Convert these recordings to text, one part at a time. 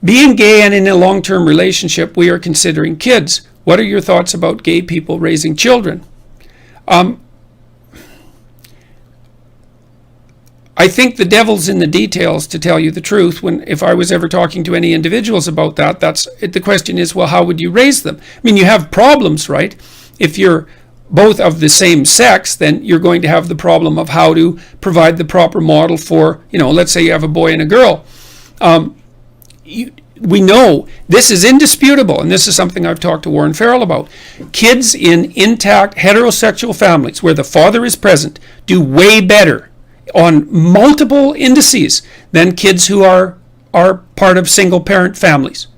Being gay and in a long-term relationship, we are considering kids. What are your thoughts about gay people raising children? I think the devil's in the details, to tell you the truth. If I was ever talking to any individuals about that, the question is, well, how would you raise them? I mean, you have problems, right? If you're both of the same sex, then you're going to have the problem of how to provide the proper model for, let's say you have a boy and a girl. We know this is indisputable, and this is something I've talked to Warren Farrell about. Kids in intact heterosexual families where the father is present do way better on multiple indices than kids who are part of single parent families.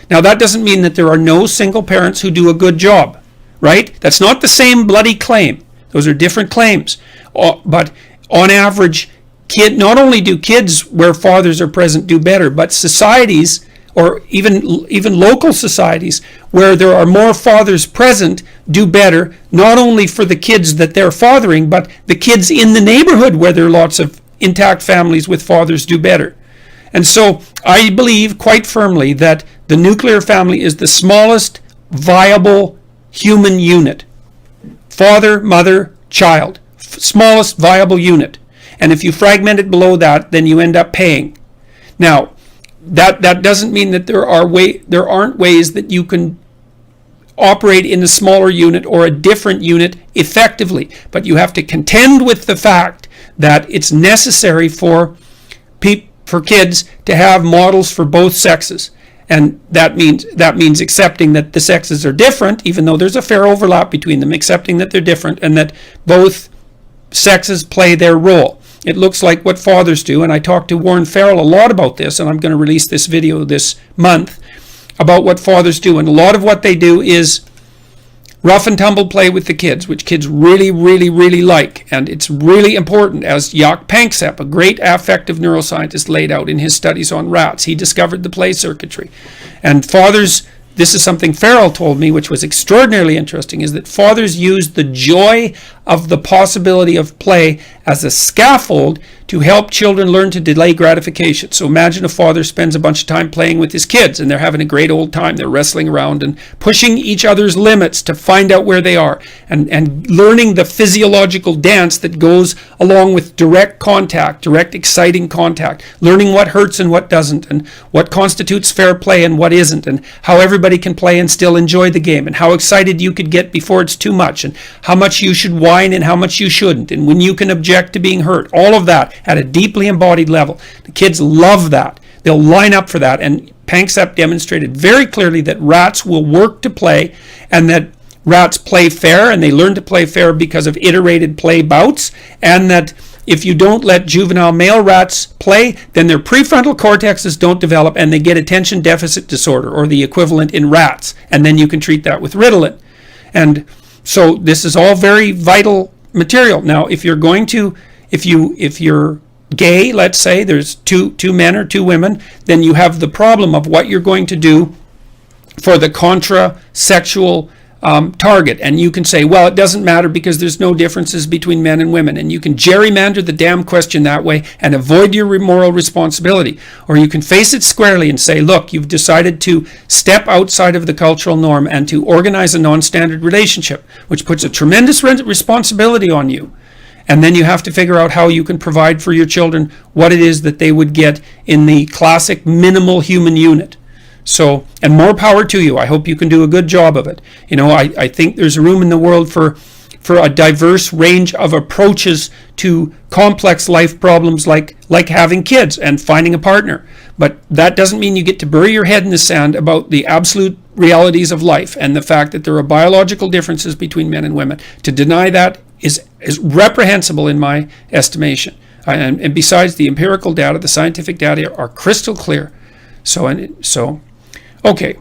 Now, that doesn't mean that there are no single parents who do a good job, right? That's not the same bloody claim. Those are different claims. But on average, not only do kids where fathers are present do better, but societies, or even local societies where there are more fathers present, do better, not only for the kids that they're fathering, but the kids in the neighborhood where there are lots of intact families with fathers do better. And so I believe quite firmly that the nuclear family is the smallest viable human unit. Father, mother, child. Smallest viable unit. And if you fragment it below that, then you end up paying. Now, that doesn't mean that there aren't ways that you can operate in a smaller unit or a different unit effectively. But you have to contend with the fact that it's necessary for kids to have models for both sexes. And that means accepting that the sexes are different, even though there's a fair overlap between them, accepting that they're different and that both sexes play their role. It looks like what fathers do, and I talked to Warren Farrell a lot about this, and I'm going to release this video this month about what fathers do. And a lot of what they do is rough and tumble play with the kids, which kids really, really, really like. And it's really important, as Jaak Panksepp, a great affective neuroscientist, laid out in his studies on rats. He discovered the play circuitry. And fathers, this is something Farrell told me, which was extraordinarily interesting, is that fathers use the joy of the possibility of play as a scaffold to help children learn to delay gratification. So imagine a father spends a bunch of time playing with his kids and they're having a great old time. They're wrestling around and pushing each other's limits to find out where they are and learning the physiological dance that goes along with direct contact, direct exciting contact, learning what hurts and what doesn't, and what constitutes fair play and what isn't, and how everybody can play and still enjoy the game, and how excited you could get before it's too much, and how much you should whine and how much you shouldn't, and when you can object to being hurt. All of that at a deeply embodied level. The kids love that. They'll line up for that. And Panksepp demonstrated very clearly that rats will work to play, and that rats play fair, and they learn to play fair because of iterated play bouts, and that if you don't let juvenile male rats play, then their prefrontal cortexes don't develop and they get attention deficit disorder, or the equivalent in rats, and then you can treat that with Ritalin. And so this is all very vital material. Now, if you're gay, let's say there's two men or two women, then you have the problem of what you're going to do for the contra-sexual target. And you can say, well, it doesn't matter because there's no differences between men and women. And you can gerrymander the damn question that way and avoid your moral responsibility. Or you can face it squarely and say, look, you've decided to step outside of the cultural norm and to organize a non-standard relationship, which puts a tremendous responsibility on you. And then you have to figure out how you can provide for your children what it is that they would get in the classic minimal human unit. So, and more power to you. I hope you can do a good job of it. I think there's room in the world for a diverse range of approaches to complex life problems like having kids and finding a partner. But that doesn't mean you get to bury your head in the sand about the absolute realities of life and the fact that there are biological differences between men and women. To deny that is reprehensible in my estimation. And besides, the empirical data, the scientific data are crystal clear. So, okay.